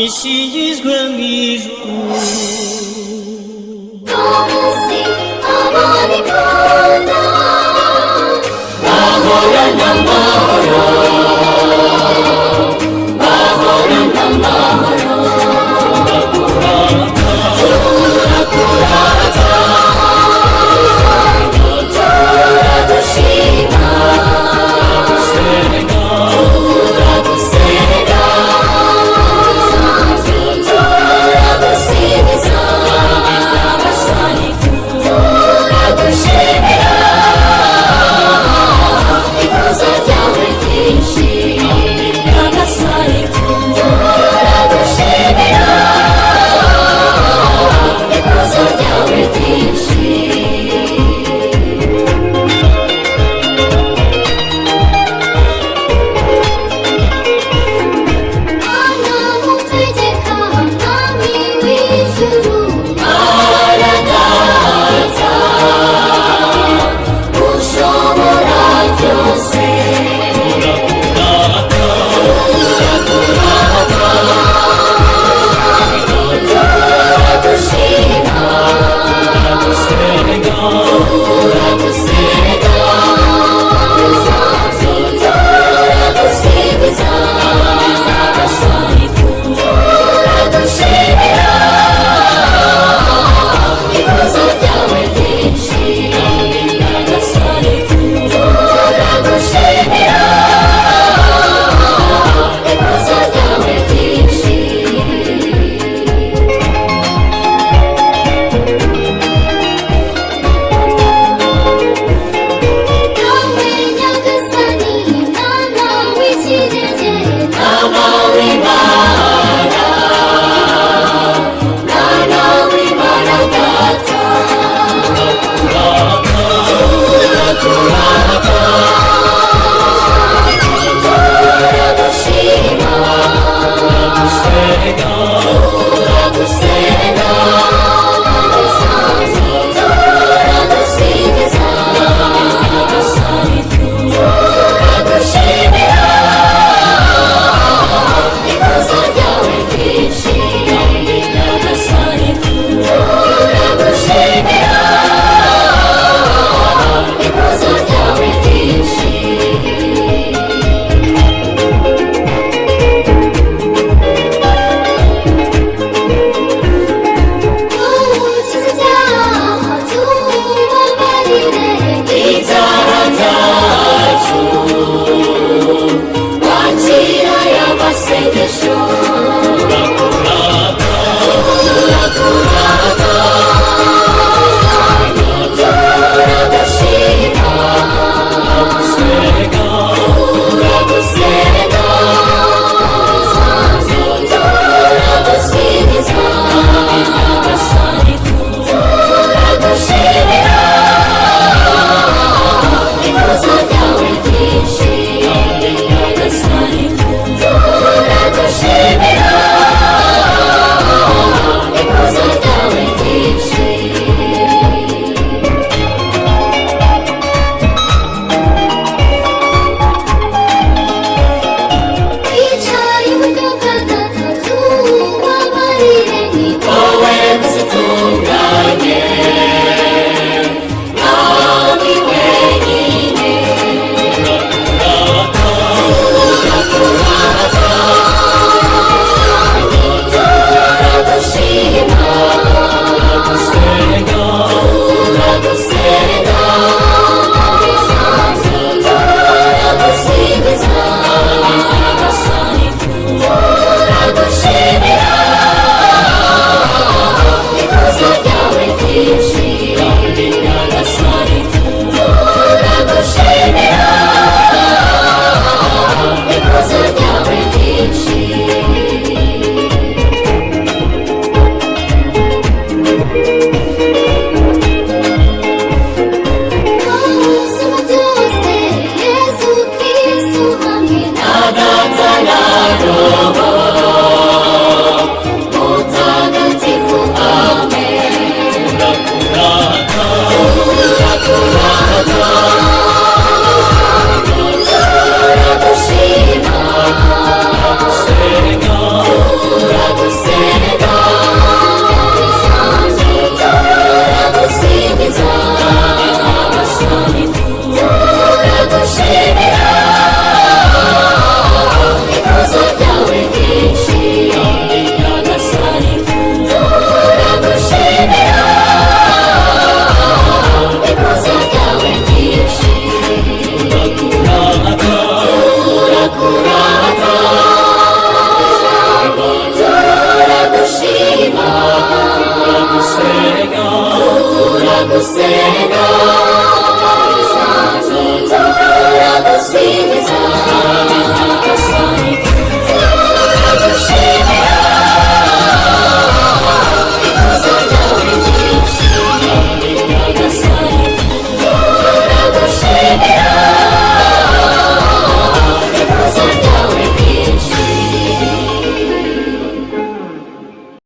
nisingizwe mu ijuru. Umunsi abana ikunda bahorana amahoro, bahorana amahoro. Turakurata turagushima, turagusenga, turagusingiza, turagushimira ikuzo ryawe ryinshi. Turagushimira ikuzo ryawe ryinshi. Mana mutegeka mwami w'ijuru, aradata ushobora byose. Turagushima, turagusenga, turagusingiza, turagushimira ikuzo ryawe ryinshi. Turagushimira ikuzo ryawe ryinshi. Nawe Nyagasani, Mwana w'ikinege, Mwana w'Imana, Mwana w'Imana Data. Turakurata, turagushima, turagusenga, turagusingiza, turagushimira ikuzo ryawe ryinshi. Turagushimira ikuzo ryawe ryinshi. Ukiza ibyaha tubabarire ibyaha byacu, wakira aya masengesho. Turakurata, turagushima, turagusenga, turagusingiza, turagushimira ikuzo ryawe ryinshi. Turagushimira ikuzo ryawe ryinshi. Wicaye iburyo bwa Data, tubabarire ni wowe gusa utunganye, mwami wenyine. Turakurata, turagushima, turagusenga, turagusingiza, turagushimira ikuzo ryawe ryinshi. Turagushimira ikuzo ryawe ryinshi. Usoma byose Yesu Kristo hamwe na Data na Roho